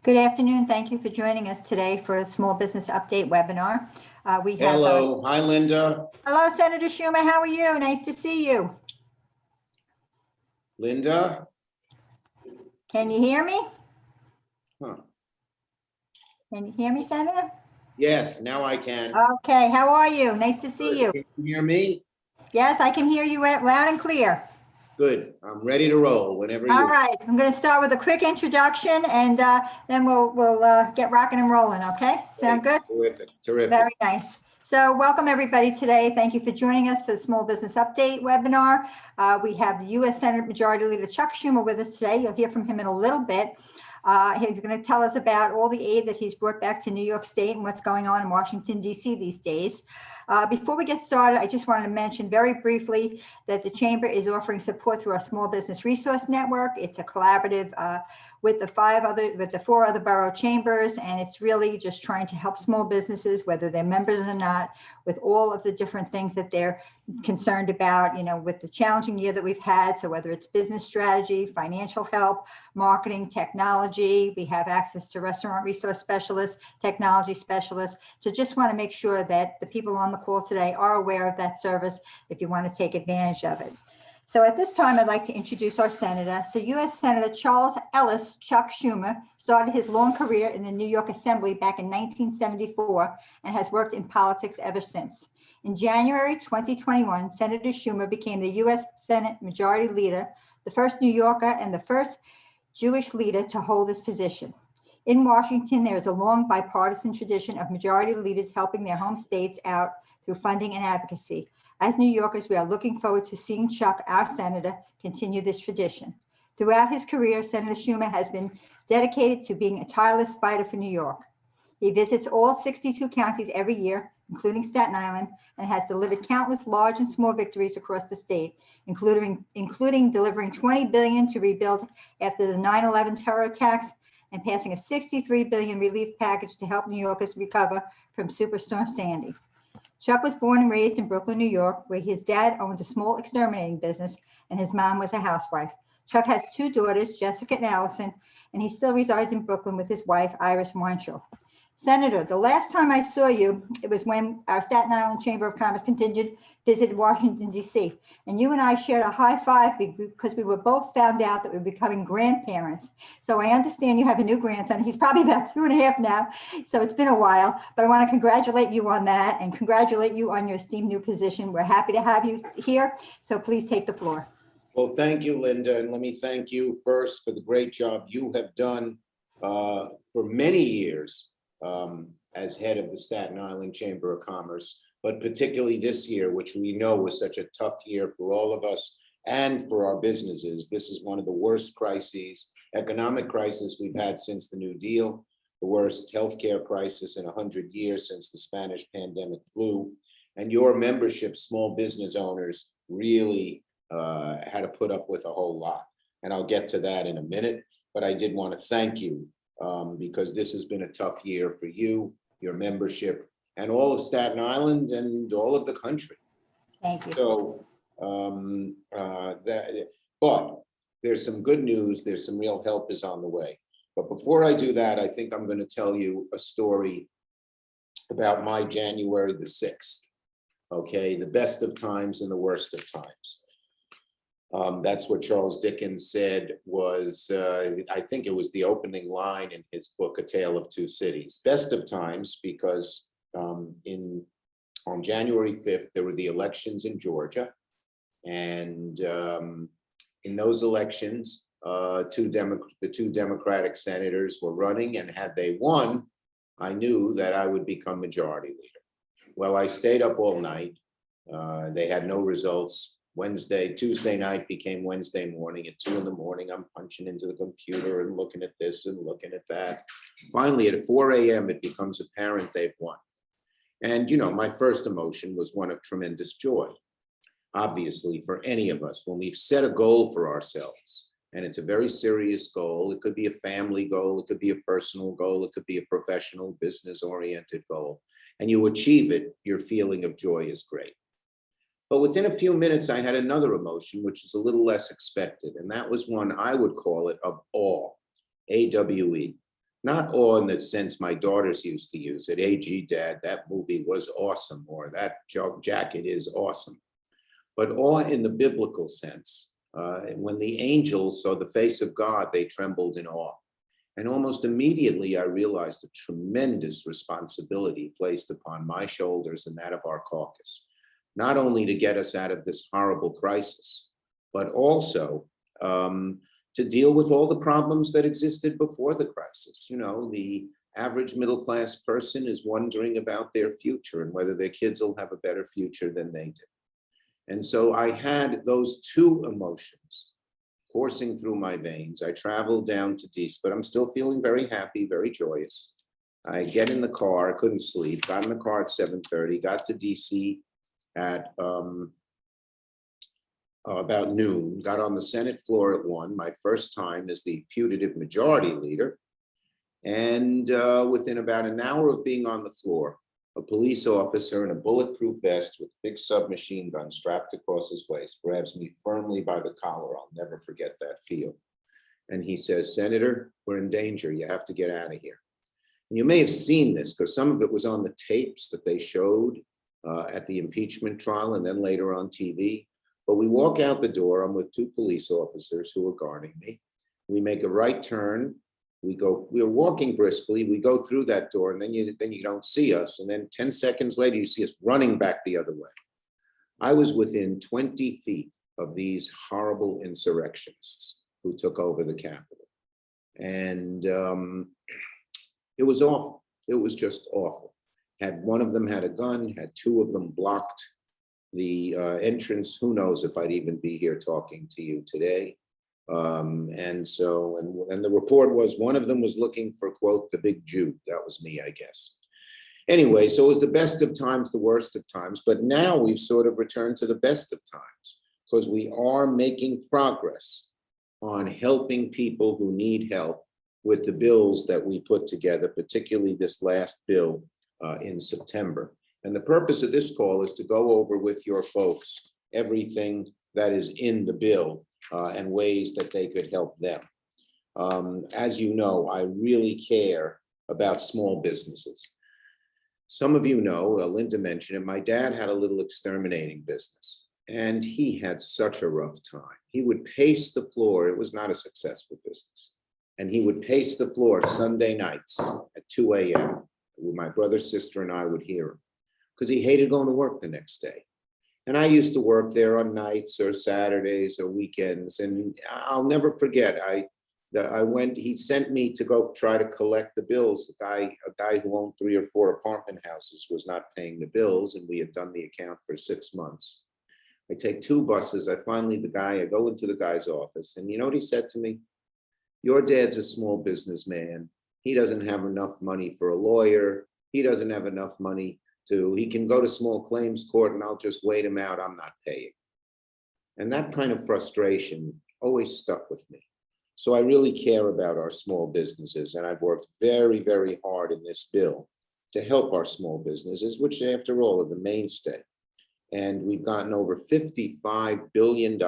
Good afternoon. Thank you for joining us today for a small business update webinar. Hello. Hi, Linda. Hello, Senator Schumer. How are you? Nice to see you. Linda? Can you hear me? Huh. Can you hear me, Senator? Yes, now I can. Okay. How are you? Nice to see you. Can you hear me? Yes, I can hear you loud and clear. Good. I'm ready to roll whenever you. All right. I'm going to start with a quick introduction, and then we'll get rocking and rolling. Okay. Sound good? Terrific. Terrific. Very nice. So welcome everybody today. Thank you for joining us for the Small Business Update webinar. We have the U.S. Senate Majority Leader Chuck Schumer with us today. You'll hear from him in a little bit. He's going to tell us about all the aid that he's brought back to New York State and what's going on in Washington, D.C. these days. Before we get started, I just wanted to mention very briefly that the Chamber is offering support through our Small Business Resource Network. It's a collaborative with the four other borough chambers, and it's really just trying to help small businesses, whether they're members or not, with all of the different things that they're concerned about, with the challenging year that we've had. So whether it's business strategy, financial help, marketing, technology, we have access to restaurant resource specialists, technology specialists. So just want to make sure that the people on the call today are aware of that service if you want to take advantage of it. So at this time, I'd like to introduce our senator. So U.S. Senator Charles Ellis Chuck Schumer started his long career in the New York Assembly back in 1974 and has worked in politics ever since. In January 2021, Senator Schumer became the U.S. Senate Majority Leader, the first New Yorker and the first Jewish leader to hold this position. In Washington, there is a long bipartisan tradition of majority leaders helping their home states out through funding and advocacy. As New Yorkers, we are looking forward to seeing Chuck, our senator, continue this tradition. Throughout his career, Senator Schumer has been dedicated to being a tireless fighter for New York. He visits all 62 counties every year, including Staten Island, and has delivered countless large and small victories across the state, including delivering $20 billion to rebuild after the 9/11 terror attacks and passing a $63 billion relief package to help New Yorkers recover from Superstorm Sandy. Chuck was born and raised in Brooklyn, New York, where his dad owned a small exterminating business and his mom was a housewife. Chuck has two daughters, Jessica and Allison, and he still resides in Brooklyn with his wife, Iris Weinschel. Senator, the last time I saw you, it was when our Staten Island Chamber of Commerce contingent visited Washington, D.C. And you and I shared a high five because we were both found out that we were becoming grandparents. So I understand you have a new grandson. He's probably about 2.5 now. So it's been a while, but I want to congratulate you on that and congratulate you on your esteemed new position. We're happy to have you here. So please take the floor. Well, thank you, Linda. And let me thank you first for the great job you have done for many years as head of the Staten Island Chamber of Commerce, but particularly this year, which we know was such a tough year for all of us and for our businesses. This is one of the worst crises, economic crisis we've had since the New Deal, the worst healthcare crisis in 100 years since the Spanish pandemic flu. And your membership, small business owners, really had to put up with a whole lot. And I'll get to that in a minute, but I did want to thank you because this has been a tough year for you, your membership, and all of Staten Island and all of the country. Thank you. So, but there's some good news. There's some real help is on the way. But before I do that, I think I'm going to tell you a story about my January the 6th. Okay, the best of times and the worst of times. That's what Charles Dickens said was, I think it was the opening line in his book, A Tale of Two Cities. Best of times because on January 5th, there were the elections in Georgia. And in those elections, the two Democratic senators were running, and had they won, I knew that I would become majority leader. Well, I stayed up all night. They had no results. Tuesday night became Wednesday morning. At 2 a.m, I'm punching into the computer and looking at this and looking at that. Finally, at 4 a.m, it becomes apparent they've won. And, my first emotion was one of tremendous joy. Obviously, for any of us, when we've set a goal for ourselves, and it's a very serious goal, it could be a family goal, it could be a personal goal, it could be a professional, business-oriented goal, and you achieve it, your feeling of joy is great. But within a few minutes, I had another emotion, which is a little less expected. And that was one, I would call it, of awe, AWE. Not awe in the sense my daughters used to use it. Hey, gee, Dad, that movie was awesome, or that jacket is awesome. But awe in the biblical sense. When the angels saw the face of God, they trembled in awe. And almost immediately, I realized the tremendous responsibility placed upon my shoulders and that of our caucus, not only to get us out of this horrible crisis, but also to deal with all the problems that existed before the crisis. You know, the average middle-class person is wondering about their future and whether their kids will have a better future than they did. And so I had those two emotions coursing through my veins. I traveled down to DC, but I'm still feeling very happy, very joyous. I get in the car, I couldn't sleep, got in the car at 7:30, got to DC at about noon, got on the Senate floor at 1, my first time as the putative majority leader. And within about an hour of being on the floor, a police officer in a bulletproof vest with a big submachine gun strapped across his waist grabs me firmly by the collar. I'll never forget that feel. And he says, "Senator, we're in danger. You have to get out of here." And you may have seen this because some of it was on the tapes that they showed at the impeachment trial and then later on TV. But we walk out the door. I'm with 2 police officers who are guarding me. We make a right turn. We're walking briskly. We go through that door and then you don't see us. And then 10 seconds later, you see us running back the other way. I was within 20 feet of these horrible insurrectionists who took over the Capitol. And it was awful. It was just awful. One of them had a gun, had 2 of them blocked the entrance. Who knows if I'd even be here talking to you today. And the report was one of them was looking for, quote, the big Jew. That was me, I guess. Anyway, so it was the best of times, the worst of times, but now we've sort of returned to the best of times because we are making progress on helping people who need help with the bills that we put together, particularly this last bill in September. And the purpose of this call is to go over with your folks everything that is in the bill and ways that they could help them. As you know, I really care about small businesses. Some of you know, Linda mentioned it, my dad had a little exterminating business and he had such a rough time. He would pace the floor. It was not a successful business. And he would pace the floor Sunday nights at 2 a.m. My brother, sister, and I would hear him because he hated going to work the next day. And I used to work there on nights or Saturdays or weekends. And I'll never forget, he sent me to go try to collect the bills. A guy who owned 3 or 4 apartment houses was not paying the bills, and we had done the account for 6 months. I take 2 buses. I go into the guy's office, and you know what he said to me? "Your dad's a small businessman. He doesn't have enough money for a lawyer. He doesn't have enough money he can go to small claims court and I'll just wait him out. I'm not paying." And that kind of frustration always stuck with me. So I really care about our small businesses, and I've worked very, very hard in this bill to help our small businesses, which after all are the mainstay. And we've gotten over $55 billion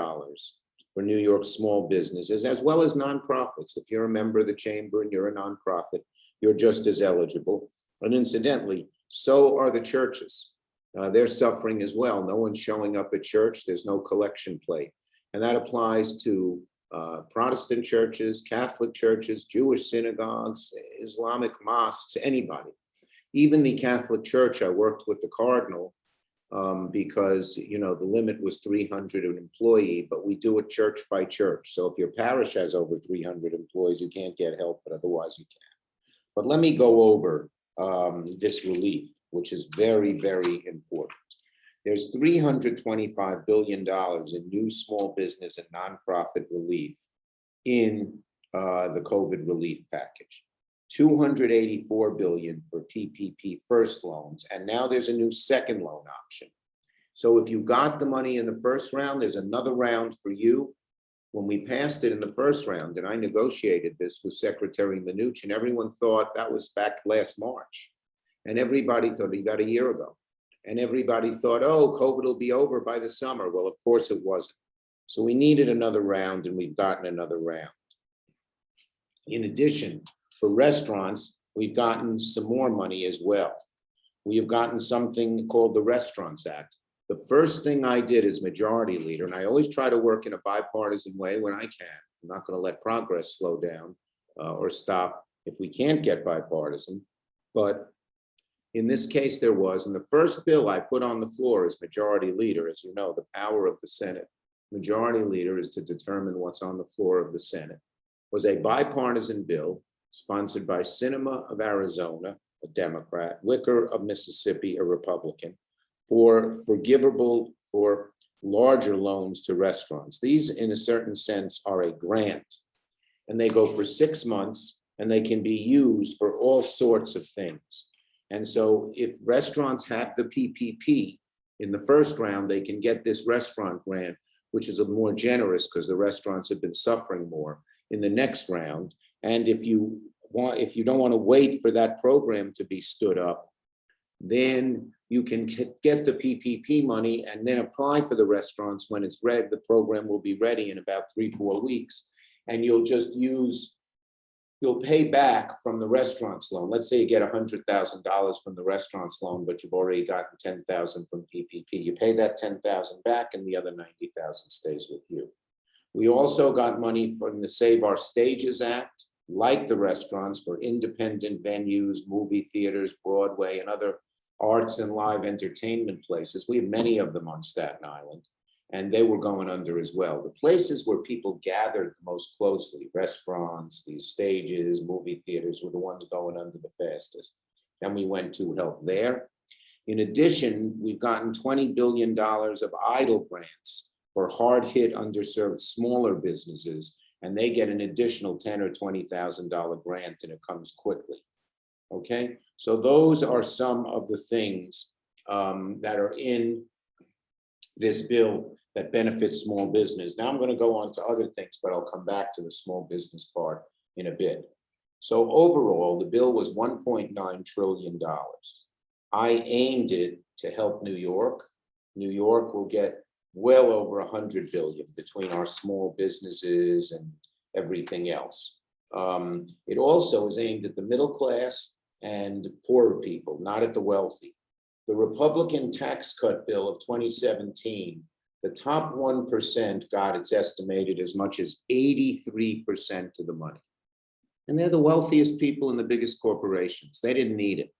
for New York small businesses, as well as nonprofits. If you're a member of the chamber and you're a nonprofit, you're just as eligible. And incidentally, so are the churches. They're suffering as well. No one's showing up at church. There's no collection plate. And that applies to Protestant churches, Catholic churches, Jewish synagogues, Islamic mosques, anybody. Even the Catholic Church, I worked with the Cardinal because, the limit was 300 an employee, but we do it church by church. So if your parish has over 300 employees, you can't get help, but otherwise you can. But let me go over this relief, which is very, very important. There's $325 billion in new small business and nonprofit relief in the COVID relief package. $284 billion for PPP first loans, and now there's a new second loan option. So if you got the money in the first round, there's another round for you. When we passed it in the first round, and I negotiated this with Secretary Mnuchin, everyone thought that was back last March. And everybody thought he got a year ago. And everybody thought, oh, COVID will be over by the summer. Well, of course it wasn't. So we needed another round, and we've gotten another round. In addition, For restaurants, we've gotten some more money as well. We have gotten something called the Restaurants Act. The first thing I did as majority leader, and I always try to work in a bipartisan way when I can. I'm not going to let progress slow down or stop if we can't get bipartisan. But in this case, there was. And the first bill I put on the floor as majority leader, as you know, the power of the Senate, majority leader is to determine what's on the floor of the Senate, was a bipartisan bill sponsored by Sinema of Arizona, a Democrat, Wicker of Mississippi, a Republican, for larger loans to restaurants. These, in a certain sense, are a grant, and they go for 6 months, and they can be used for all sorts of things. And so if restaurants have the PPP in the first round, they can get this restaurant grant, which is a more generous because the restaurants have been suffering more in the next round. And if you don't want to wait for that program to be stood up, then you can get the PPP money and then apply for the restaurants when it's ready. The program will be ready in about 3-4 weeks. And you'll pay back from the restaurants loan. Let's say you get $100,000 from the restaurants loan, but you've already gotten $10,000 from PPP. You pay that $10,000 back and the other $90,000 stays with you. We also got money from the Save Our Stages Act, like the restaurants, for independent venues, movie theaters, Broadway, and other arts and live entertainment places. We have many of them on Staten Island, and they were going under as well. The places where people gathered the most closely, restaurants, these stages, movie theaters, were the ones going under the fastest. And we went to help there. In addition, we've gotten $20 billion of EIDL grants for hard-hit, underserved smaller businesses, and they get an additional $10,000 or $20,000 grant, and it comes quickly. Okay, so those are some of the things that are in this bill that benefits small business. Now I'm going to go on to other things, but I'll come back to the small business part in a bit. So overall, the bill was $1.9 trillion. I aimed it to help New York. New York will get well over 100 billion between our small businesses and everything else. It also is aimed at the middle class and poorer people, not at the wealthy. The Republican tax cut bill of 2017, the top 1% got, it's estimated, as much as 83% of the money. And they're the wealthiest people in the biggest corporations. They didn't need it.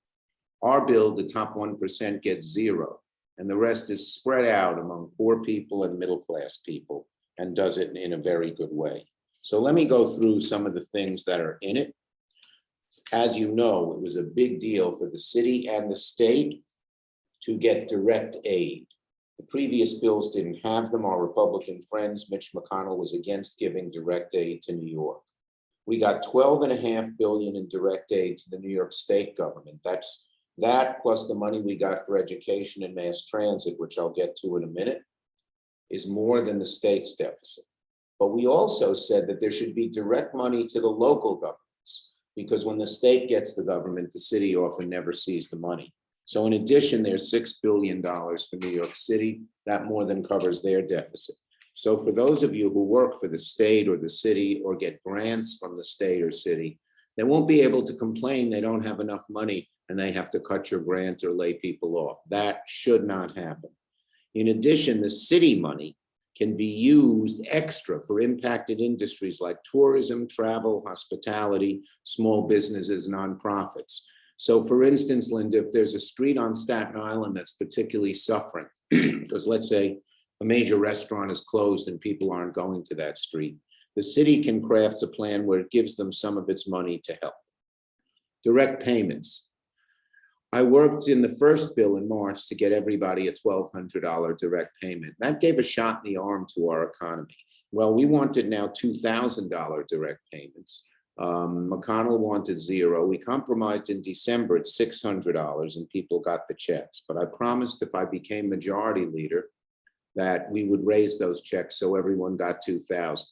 Our bill, the top 1% gets zero, and the rest is spread out among poor people and middle class people, and does it in a very good way. So let me go through some of the things that are in it. As you know, it was a big deal for the city and the state to get direct aid. The previous bills didn't have them. Our Republican friends, Mitch McConnell, was against giving direct aid to New York. We got $12.5 billion in direct aid to the New York State government. That's that plus the money we got for education and mass transit, which I'll get to in a minute, is more than the state's deficit. But we also said that there should be direct money to the local governments, because when the state gets the government, the city often never sees the money. So in addition, there's $6 billion for New York City. That more than covers their deficit. So for those of you who work for the state or the city or get grants from the state or city, they won't be able to complain they don't have enough money and they have to cut your grant or lay people off. That should not happen. In addition, the city money can be used extra for impacted industries like tourism, travel, hospitality, small businesses, nonprofits. So for instance, Linda, if there's a street on Staten Island that's particularly suffering, because let's say a major restaurant is closed and people aren't going to that street, the city can craft a plan where it gives them some of its money to help. Direct payments. I worked in the first bill in March to get everybody a $1,200 direct payment. That gave a shot in the arm to our economy. Well, we wanted now $2,000 direct payments. McConnell wanted zero. We compromised in December at $600 and people got the checks. But I promised if I became majority leader that we would raise those checks so everyone got $2,000.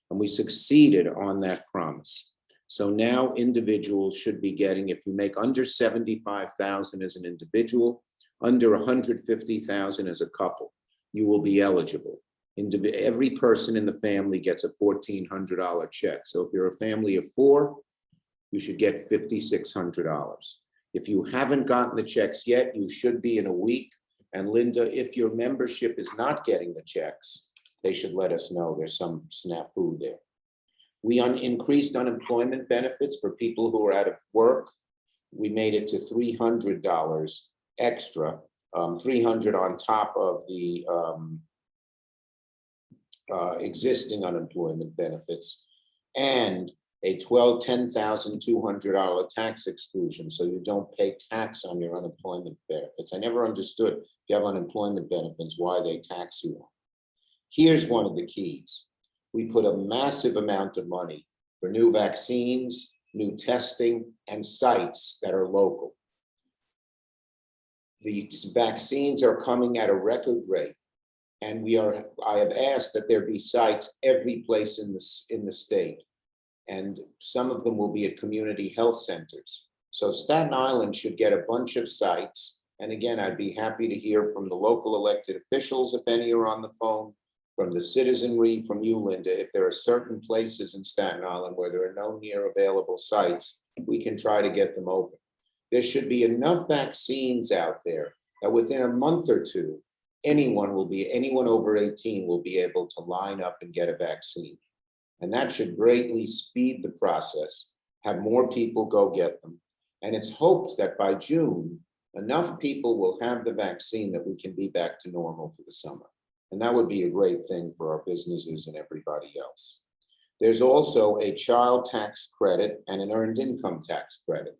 And we succeeded on that promise. So now individuals should be getting, if you make under $75,000 as an individual, under $150,000 as a couple, you will be eligible. Every person in the family gets a $1,400 check. So if you're a family of 4, you should get $5,600. If you haven't gotten the checks yet, you should be in a week. And Linda, if your membership is not getting the checks, they should let us know. There's some snafu there. We increased unemployment benefits for people who are out of work. We made it to $300 extra, $300 on top of the existing unemployment benefits, and a $10,200 tax exclusion, so you don't pay tax on your unemployment benefits. I never understood, if you have unemployment benefits, why they tax you on. Here's one of the keys. We put a massive amount of money for new vaccines, new testing, and sites that are local. These vaccines are coming at a record rate, and I have asked that there be sites every place in the state, and some of them will be at community health centers. So Staten Island should get a bunch of sites. And again, I'd be happy to hear from the local elected officials, if any are on the phone, from the citizenry, from you, Linda, if there are certain places in Staten Island where there are no near available sites, we can try to get them open. There should be enough vaccines out there that within a month or two, anyone over 18 will be able to line up and get a vaccine. And that should greatly speed the process, have more people go get them. And it's hoped that by June, enough people will have the vaccine that we can be back to normal for the summer. And that would be a great thing for our businesses and everybody else. There's also a child tax credit and an earned income tax credit.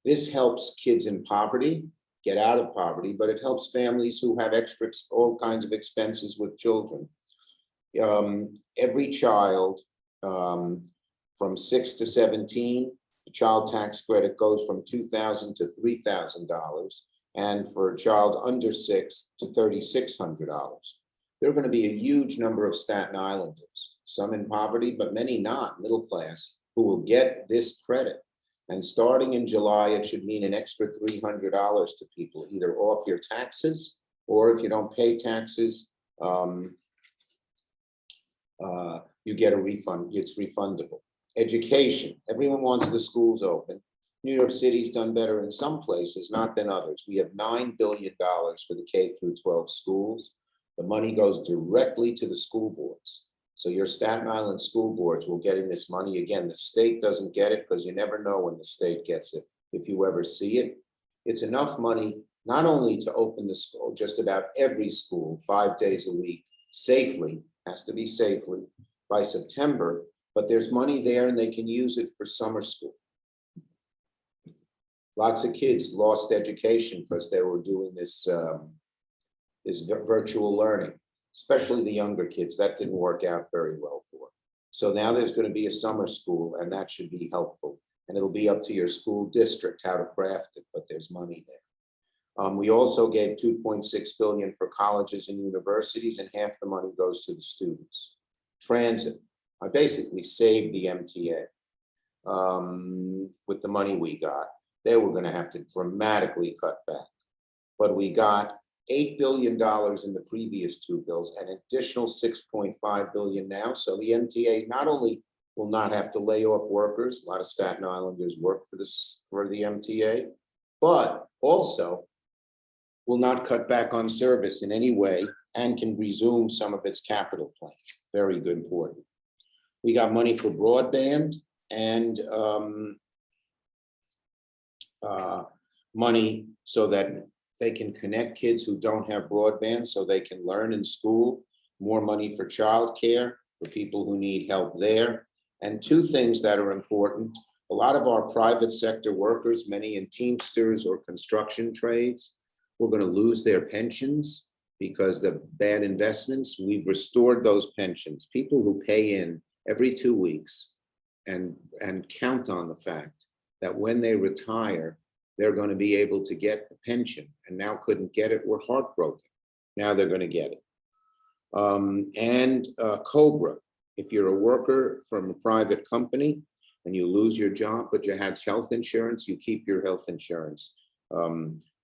This helps kids in poverty get out of poverty, but it helps families who have all kinds of expenses with children. Every child from 6 to 17, the child tax credit goes from $2,000 to $3,000, and for a child under 6 to $3,600. There are going to be a huge number of Staten Islanders, some in poverty, but many not, middle class, who will get this credit. And starting in July, it should mean an extra $300 to people, either off your taxes, or if you don't pay taxes, you get a refund, it's refundable. Education, everyone wants the schools open. New York City's done better in some places, not than others. We have $9 billion for the K through 12 schools. The money goes directly to the school boards. So your Staten Island school boards will get in this money. Again, the state doesn't get it because you never know when the state gets it. If you ever see it, it's enough money not only to open the school, just about every school 5 days a week safely, has to be safely by September, but there's money there and they can use it for summer school. Lots of kids lost education because they were doing this virtual learning, especially the younger kids. That didn't work out very well for. So now there's going to be a summer school, and that should be helpful. And it'll be up to your school district how to craft it, but there's money there. We also gave $2.6 billion for colleges and universities, and half the money goes to the students. Transit, I basically saved the MTA with the money we got. They were going to have to dramatically cut back, but we got $8 billion in the previous two bills, an additional $6.5 billion now. So the MTA not only will not have to lay off workers, a lot of Staten Islanders work for the MTA, but also will not cut back on service in any way and can resume some of its capital plan. Very good, important. We got money for broadband and money so that they can connect kids who don't have broadband so they can learn in school, more money for childcare for people who need help there. And two things that are important, a lot of our private sector workers, many in Teamsters or construction trades, we're going to lose their pensions because the bad investments. We've restored those pensions. People who pay in every 2 weeks and count on the fact that when they retire, they're going to be able to get the pension, and now couldn't get it, were heartbroken. Now they're going to get it. COBRA, if you're a worker from a private company and you lose your job, but you had health insurance, you keep your health insurance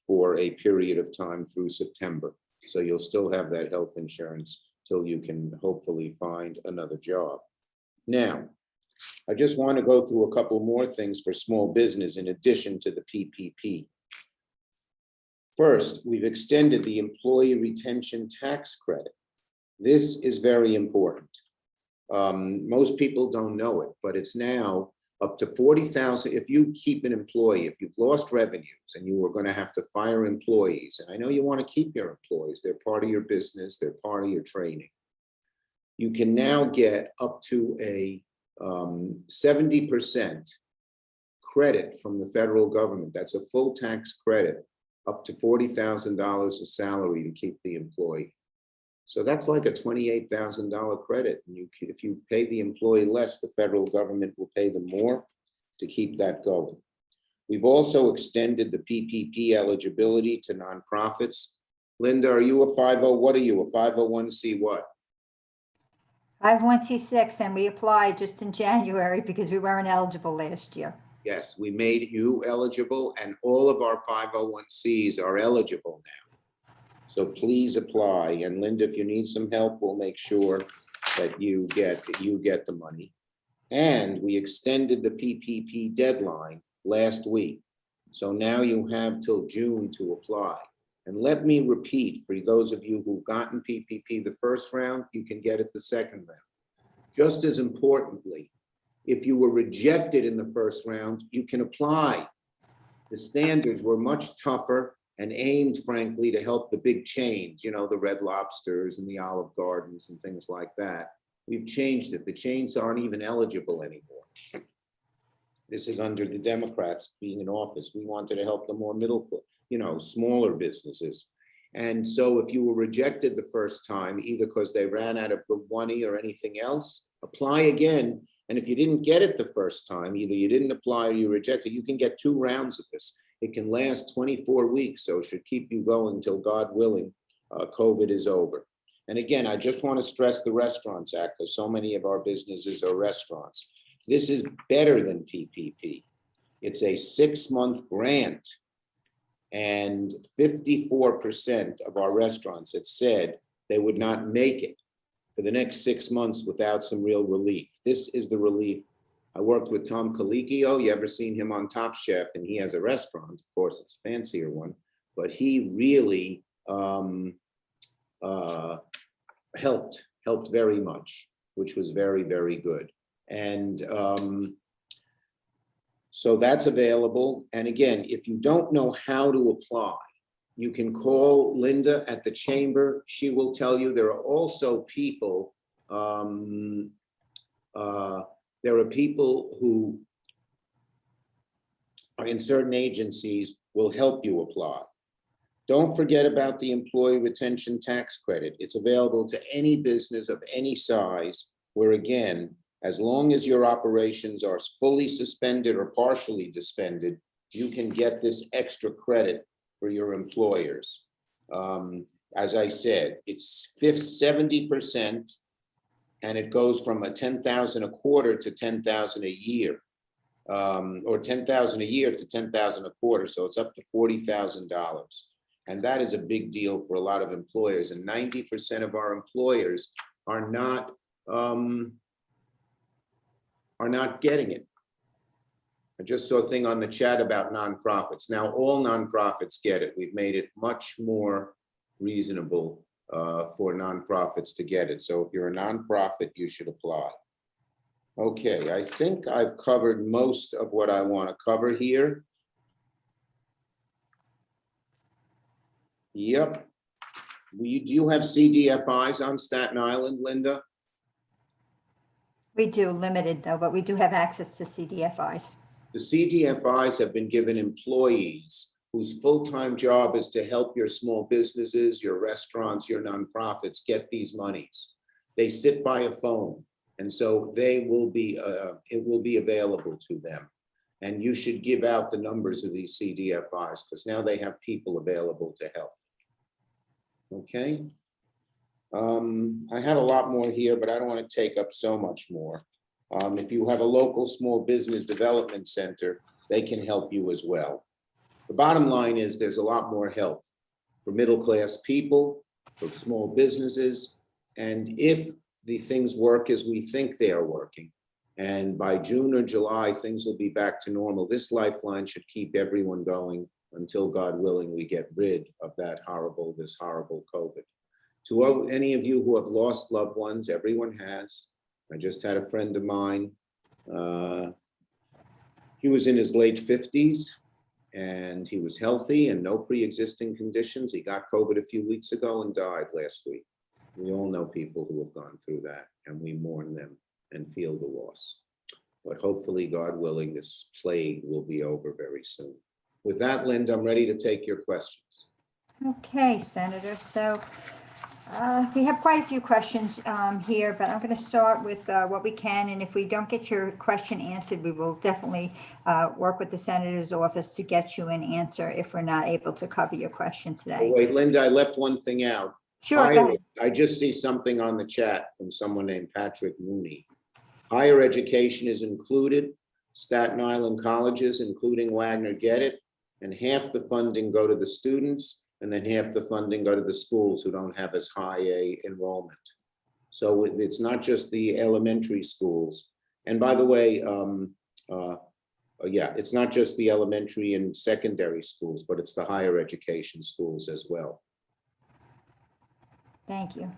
for a period of time through September. So you'll still have that health insurance till you can hopefully find another job. Now, I just want to go through a couple more things for small business in addition to the PPP. First, we've extended the employee retention tax credit. This is very important. Most people don't know it, but it's now up to 40,000. If you keep an employee, if you've lost revenues and you are going to have to fire employees, and I know you want to keep your employees, they're part of your business, they're part of your training. You can now get up to a 70% credit from the federal government. That's a full tax credit, up to $40,000 of salary to keep the employee. So that's like a $28,000 credit. And if you pay the employee less, the federal government will pay them more to keep that going. We've also extended the PPP eligibility to nonprofits. Linda, are you a 50? What are you, a 501c what? 501c6, and we applied just in January because we weren't eligible last year. Yes, we made you eligible, and all of our 501cs are eligible now. So please apply. And Linda, if you need some help, we'll make sure that you get the money. And we extended the PPP deadline last week. So now you have till June to apply. And let me repeat, for those of you who've gotten PPP the first round, you can get it the second round. Just as importantly, if you were rejected in the first round, you can apply. The standards were much tougher and aimed, frankly, to help the big chains, you know, the Red Lobsters and the Olive Gardens and things like that. We've changed it. The chains aren't even eligible anymore. This is under the Democrats being in office. We wanted to help the more middle, you know, smaller businesses. And so if you were rejected the first time, either because they ran out of money or anything else, apply again. And if you didn't get it the first time, either you didn't apply or you rejected, you can get 2 rounds of this. It can last 24 weeks, so it should keep you going until, God willing, COVID is over. And again, I just want to stress the Restaurants Act, because so many of our businesses are restaurants. This is better than PPP. It's a 6-month grant, and 54% of our restaurants had said they would not make it for the next 6 months without some real relief. This is the relief. I worked with Tom Colicchio. You ever seen him on Top Chef? And he has a restaurant. Of course, it's a fancier one, but he really helped very much, which was very, very good. And so that's available. And again, if you don't know how to apply, you can call Linda at the chamber. She will tell you. There are also people, there are people who are in certain agencies will help you apply. Don't forget about the employee retention tax credit. It's available to any business of any size, where again, as long as your operations are fully suspended or partially suspended, you can get this extra credit for your employers. As I said, it's 70%, and it goes from a $10,000 a quarter to $10,000 a year, or $10,000 a year to $10,000 a quarter. So it's up to $40,000. And that is a big deal for a lot of employers. And 90% of our employers are not getting it. I just saw a thing on the chat about nonprofits. Now all nonprofits get it. We've made it much more reasonable for nonprofits to get it. So if you're a nonprofit, you should apply. Okay, I think I've covered most of what I want to cover here. Yep. Do you have CDFIs on Staten Island, Linda? We do, limited though, but we do have access to CDFIs. The CDFIs have been given employees whose full-time job is to help your small businesses, your restaurants, your nonprofits get these monies. They sit by a phone, and so they will be, it will be available to them. And you should give out the numbers of these CDFIs, because now they have people available to help. Okay. I had a lot more here, but I don't want to take up so much more. If you have a local small business development center, they can help you as well. The bottom line is there's a lot more help for middle-class people, for small businesses, and if the things work as we think they are working, And by June or July, things will be back to normal. This lifeline should keep everyone going until, God willing, we get rid of this horrible COVID. To any of you who have lost loved ones, everyone has. I just had a friend of mine. He was in his late 50s and he was healthy and no pre-existing conditions. He got COVID a few weeks ago and died last week. We all know people who have gone through that, and we mourn them and feel the loss. But hopefully, God willing, this plague will be over very soon. With that, Linda, I'm ready to take your questions. Okay, Senator. So we have quite a few questions here, but I'm going to start with what we can. And if we don't get your question answered, we will definitely work with the Senator's office to get you an answer if we're not able to cover your question today. Oh, wait, Linda, I left one thing out. Sure, go ahead. I just see something on the chat from someone named Patrick Mooney. Higher education is included. Staten Island colleges, including Wagner, get it. And half the funding go to the students, and then half the funding go to the schools who don't have as high a enrollment. So it's not just the elementary schools. And by the way, yeah, it's not just the elementary and secondary schools, but it's the higher education schools as well. Thank you.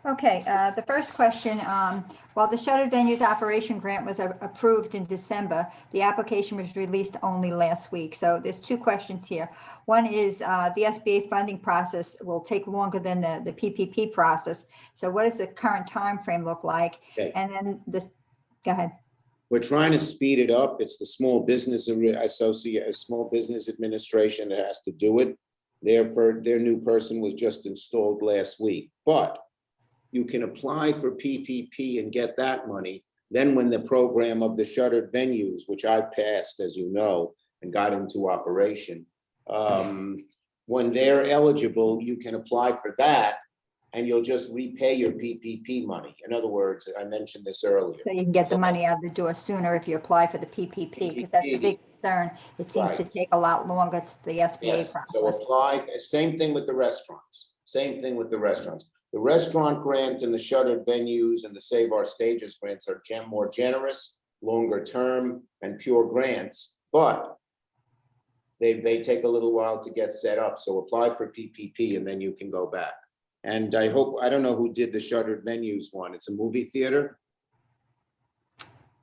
Okay, the first question, while the shuttered venues operation grant was approved in December, the application was released only last week. So there's two questions here. One is the SBA funding process will take longer than the PPP process. So what does the current time frame look like? Okay. And then this, go ahead. We're trying to speed it up. It's the Small Business Administration that has to do it. Therefore, their new person was just installed last week. But you can apply for PPP and get that money. Then when the program of the shuttered venues, which I passed, as you know, and got into operation, when they're eligible, you can apply for that and you'll just repay your PPP money. In other words, I mentioned this earlier. So you can get the money out the door sooner if you apply for the PPP, because that's a big concern. It seems to take a lot longer to the SBA process. So apply, same thing with the restaurants. Same thing with the restaurants. The restaurant grant and the shuttered venues and the Save Our Stages grants are more generous, longer term, and pure grants, but they take a little while to get set up. So apply for PPP and then you can go back. And I don't know who did the shuttered venues one. It's a movie theater.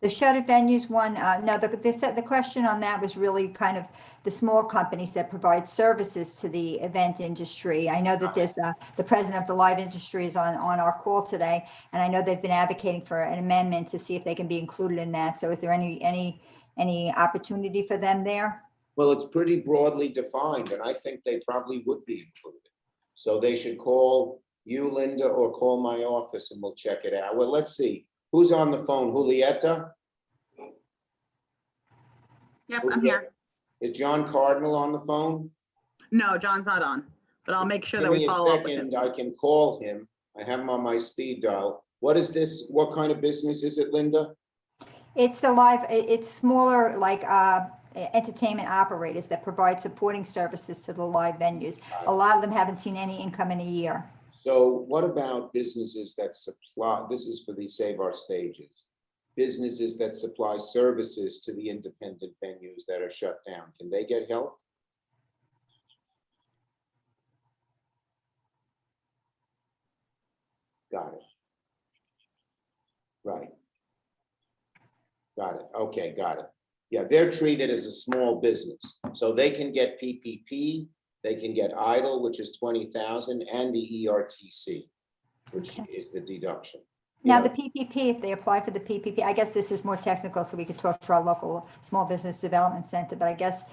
The shuttered venues one, no, the question on that was really kind of the small companies that provide services to the event industry. I know that there's the president of the live industry is on our call today, and I know they've been advocating for an amendment to see if they can be included in that. So is there any opportunity for them there? Well, it's pretty broadly defined, and I think they probably would be included. So they should call you, Linda, or call my office and we'll check it out. Well, let's see. Who's on the phone? Julieta? Yep, I'm here. Is John Cardinal on the phone? No, John's not on, but I'll make sure that Give me we a follow up with him. second, I can call him. I have him on my speed dial. What is this? What kind of business is it, Linda? It's it's smaller, like entertainment operators that provide supporting services to the live venues. A lot of them haven't seen any income in a year. So what about businesses that supply, this is for the Save Our Stages, businesses that supply services to the independent venues that are shut down? Can they get help? Got it. Right. Got it. Okay, got it. Yeah, they're treated as a small business. So they can get PPP, they can get EIDL, which is 20,000, and the ERTC, which is the deduction. Now, the PPP, if they apply for the PPP, I guess this is more technical, so we could talk to our local small business development center, but I guess,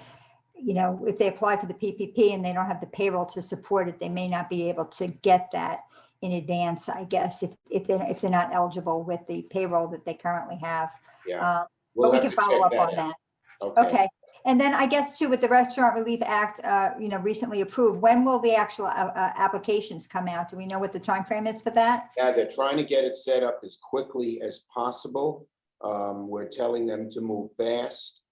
you know, if they apply for the PPP and they don't have the payroll to support it, they may not be able to get that in advance, I guess, if they're not eligible with the payroll that they currently have. Yeah. But we can follow up on that. Okay. And then I guess too, with the Restaurant Relief Act, you know, recently approved, when will the actual applications come out? Do we know what the time frame is for that? Yeah, they're trying to get it set up as quickly as possible. We're telling them to move fast.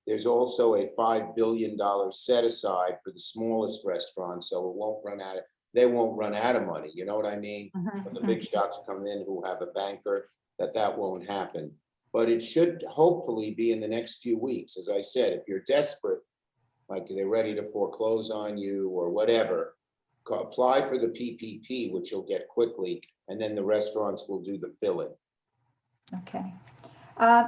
There's also a $5 billion set aside for the smallest restaurants, so it won't run out of, they won't run out of money. You know what I mean? When the big shots come in who have a banker, that won't happen. But it should hopefully be in the next few weeks. As I said, if you're desperate, like they're ready to foreclose on you or whatever, apply for the PPP, which you'll get quickly, and then the restaurants will do the filling. Okay.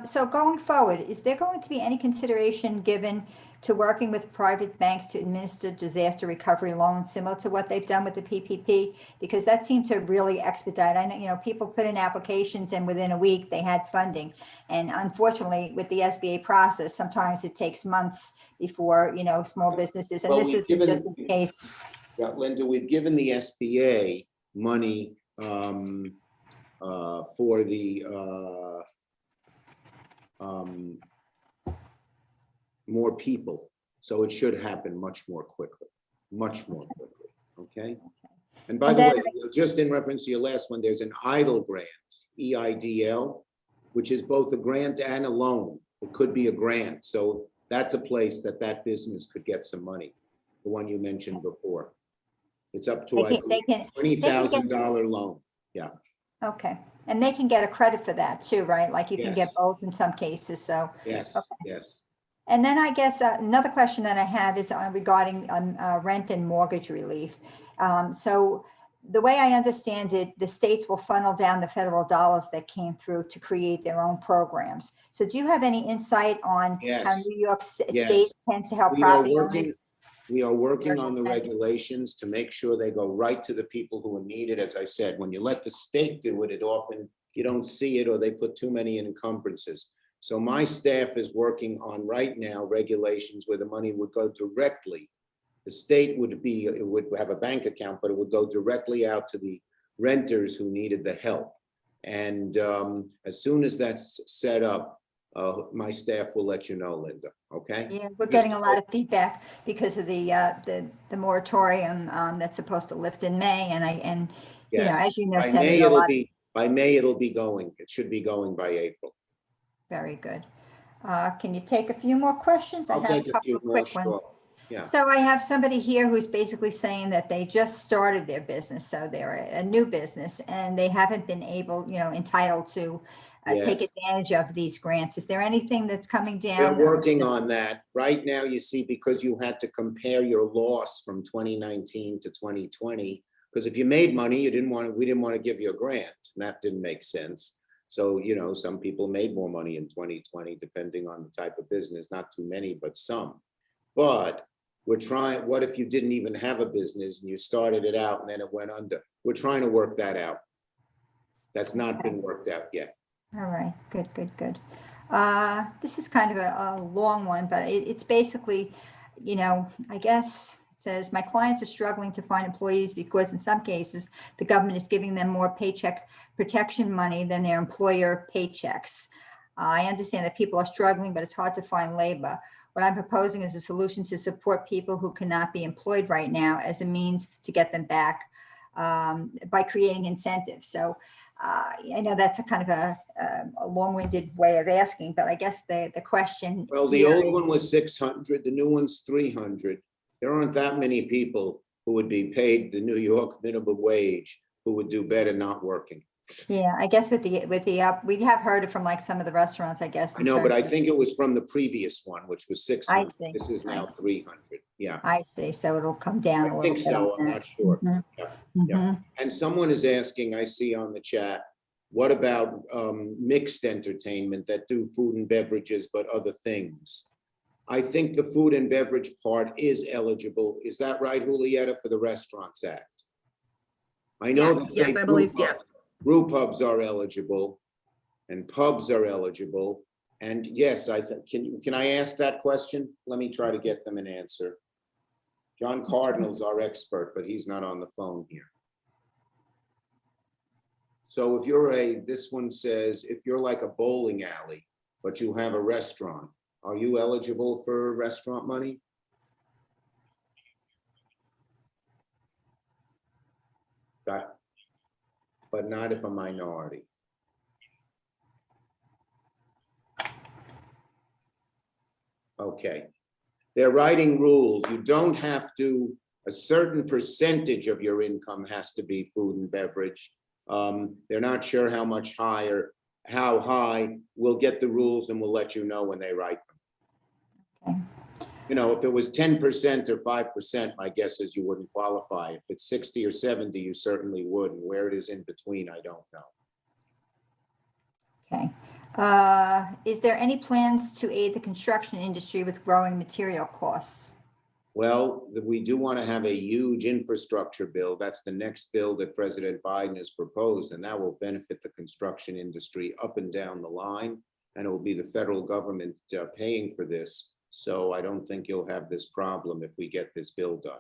So going forward, is there going to be any consideration given to working with private banks to administer disaster recovery loans similar to what they've done with the PPP? Because that seemed to really expedite. I know, people put in applications and within a week they had funding. And unfortunately, with the SBA process, sometimes it takes months before, small businesses, and Well, this we've isn't given- just in case. Yeah, Linda, we've given the SBA money for the more people. So it should happen much more quickly, okay? And by And the then- way, just in reference to your last one, there's an EIDL grant, EIDL, which is both a grant and a loan. It could be a grant. So that's a place that business could get some money, the one you mentioned before. It's up to, I believe, $20,000 loan. Yeah. Okay. And they can get a credit for that too, right? Like you can get Yes. both in some cases, so. Yes, Okay. yes. And then I guess another question that I have is regarding rent and mortgage relief. So the way I understand it, the states will funnel down the federal dollars that came through to create their own programs. So do you have any insight on how Yes. New York Yes. State tends to help We are property working, owners? we are working on the Commercial regulations to make sure they go right to the people who need it. As I said, when you let the state do it, it often, you don't see it or they put too many encumbrances. So my staff is working on right now regulations where the money would go directly. The state would have a bank account, but it would go directly out to the renters who needed the help. And as soon as that's set up, my staff will let you know, Linda, okay? Yeah, we're getting a lot of feedback because of the moratorium that's supposed to lift in May, and Yes. as you know, By May, Senator, a lot. by May, it'll be going. It should be going by April. Very good. Can you take a few more questions? I I'll have take a a couple few of more, quick ones. sure. Yeah. So I have somebody here who's basically saying that they just started their business, so they're a new business, and they haven't been able, entitled to take Yes. advantage of these grants. Is there anything that's coming down? We're working on that. Right now, you see, because you had to compare your loss from 2019 to 2020, because if you made money, we didn't want to give you a grant, and that didn't make sense. So, some people made more money in 2020, depending on the type of business, not too many, but some. But we're trying, what if you didn't even have a business and you started it out and then it went under? We're trying to work that out. That's not been worked out yet. All right, good. This is kind of a long one, but it's basically, I guess it says, my clients are struggling to find employees because in some cases, the government is giving them more paycheck protection money than their employer paychecks. I understand that people are struggling, but it's hard to find labor. What I'm proposing is a solution to support people who cannot be employed right now as a means to get them back by creating incentives. So I know that's a kind of a long-winded way of asking, but I guess the question. Well, the here old is- one was 600, the new one's 300. There aren't that many people who would be paid the New York minimum wage who would do better not working. Yeah, I guess with the up, we have heard it from like some of the restaurants, I guess. I in know, but I terms of- think it was from the previous one, which was 600. see, This is I now see. 300. Yeah, I see, so it'll come down a I little think bit. so. on I'm that. not sure. Mhm, Yeah, yeah. mhm. And someone is asking, I see on the chat, what about mixed entertainment that do food and beverages, but other things? I think the food and beverage part is eligible. Is that right, Julieta, for the Restaurants Act? I know Yes, that yes, say I believe so, yes. brew pubs are eligible and pubs are eligible. And yes, I think, can I ask that question? Let me try to get them an answer. John Cardinal's our expert, but he's not on the phone here. So if you're this one says, if you're like a bowling alley, but you have a restaurant, are you eligible for restaurant money? But not if a minority. Okay. They're writing rules. You don't have to, a certain percentage of your income has to be food and beverage. They're not sure how much higher. how high, we'll get the rules and we'll let you know when they write them. Okay. You know, if it was 10% or 5%, my guess is you wouldn't qualify. If it's 60 or 70, you certainly would. And where it is in between, I don't know. Okay. Is there any plans to aid the construction industry with growing material costs? Well, we do want to have a huge infrastructure bill. That's the next bill that President Biden has proposed, and that will benefit the construction industry up and down the line. And it will be the federal government paying for this. So I don't think you'll have this problem if we get this bill done.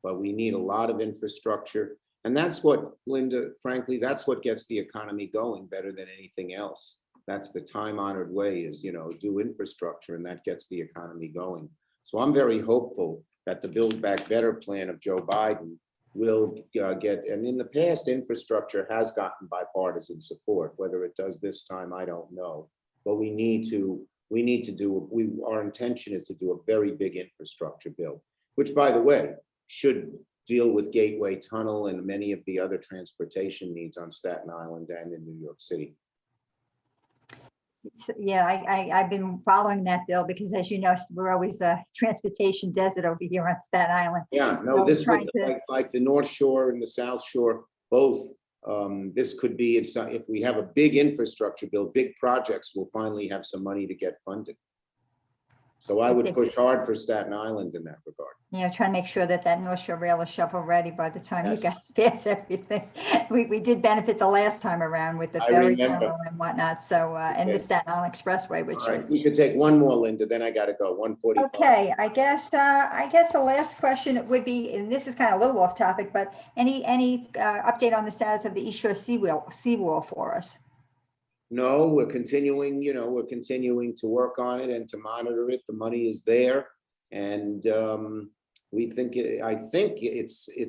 But we need a lot of infrastructure. And that's what, Linda, frankly, that's what gets the economy going better than anything else. That's the time-honored way is, you know, do infrastructure, and that gets the economy going. So I'm very hopeful that the Build Back Better plan of Joe Biden will get, and in the past, infrastructure has gotten bipartisan support. Whether it does this time, I don't know. But we need to do, our intention is to do a very big infrastructure bill, which, by the way, should deal with Gateway Tunnel and many of the other transportation needs on Staten Island and in New York City. Yeah, I've been following that bill because, as you know, we're always a transportation desert over here on Staten Island. Yeah, no, So this trying would, to- like the North Shore and the South Shore, both. This could be, if we have a big infrastructure bill, big projects will finally have some money to get funded. So I would push hard for Staten Island in that regard. You know, trying to make sure that North Shore rail is shovel ready by the time you Yes. guys pass everything. We did benefit the last time around with the I ferry remember. terminal and whatnot. So, and the Okay. Staten Island Expressway, which. All right, we could take one more, Linda, then I gotta go, 1:45. Okay, I guess the last question would be, and this is kind of a little off topic, but any update on the status of the East Shore seawall for us? No, we're continuing, you know, we're continuing to work on it and to monitor it. The money is there. And we think, I think it's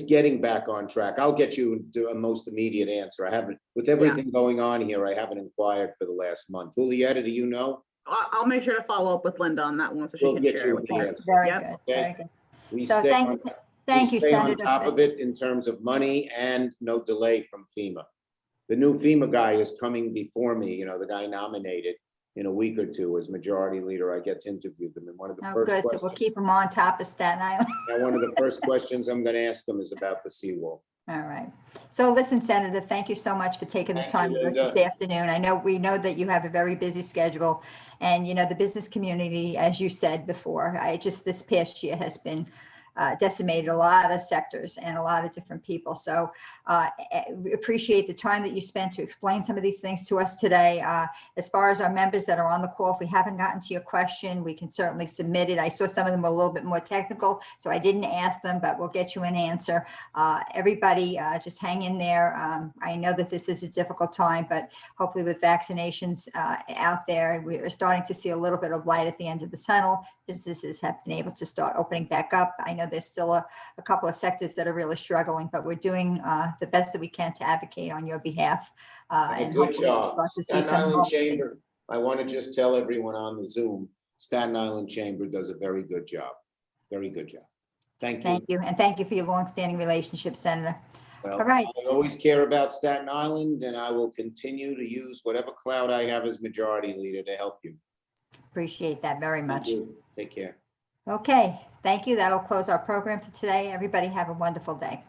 getting back on track. I'll get you to a most immediate answer. I haven't, with everything going on here, I haven't inquired for the last month. Julietta, do you know? I'll make sure to follow up with Linda on that one so she We'll can get share you it with the you. answer. Very Yep. good, Okay. very good. We So stay thank you, on Senator. top of it in terms of money and no delay from FEMA. The new FEMA guy is coming before me, you know, the guy nominated in a week or two as majority leader. I get to interview them. And one of the Oh, first good, so we'll questions, keep them on top of Staten Island. and one of the first questions I'm going to ask them is about the seawall. All right. So listen, Senator, thank you so much for taking the Thank time you, with us this Linda. afternoon. We know that you have a very busy schedule, and, you know, the business community, as you said before, this past year has been decimated a lot of sectors and a lot of different people. So we appreciate the time that you spent to explain some of these things to us today. As far as our members that are on the call, if we haven't gotten to your question, we can certainly submit it. I saw some of them were a little bit more technical, so I didn't ask them, but we'll get you an answer. Everybody just hang in there. I know that this is a difficult time, but hopefully with vaccinations out there, we're starting to see a little bit of light at the end of the tunnel. Businesses have been able to start opening back up. I know there's still a couple of sectors that are really struggling, but we're doing the best that we can to advocate on your behalf. And Good hopefully we'll job. start to see Staten some Island hope. Chamber, I want to just tell everyone on the Zoom, Staten Island Chamber does a very good job. Very good job. Thank you. Thank you. And thank you for your longstanding relationship, Senator. Well, All right. I always care about Staten Island, and I will continue to use whatever clout I have as majority leader to help you. Appreciate that very Thank much. you. Take care. Okay, thank you. That'll close our program for today. Everybody have a wonderful day.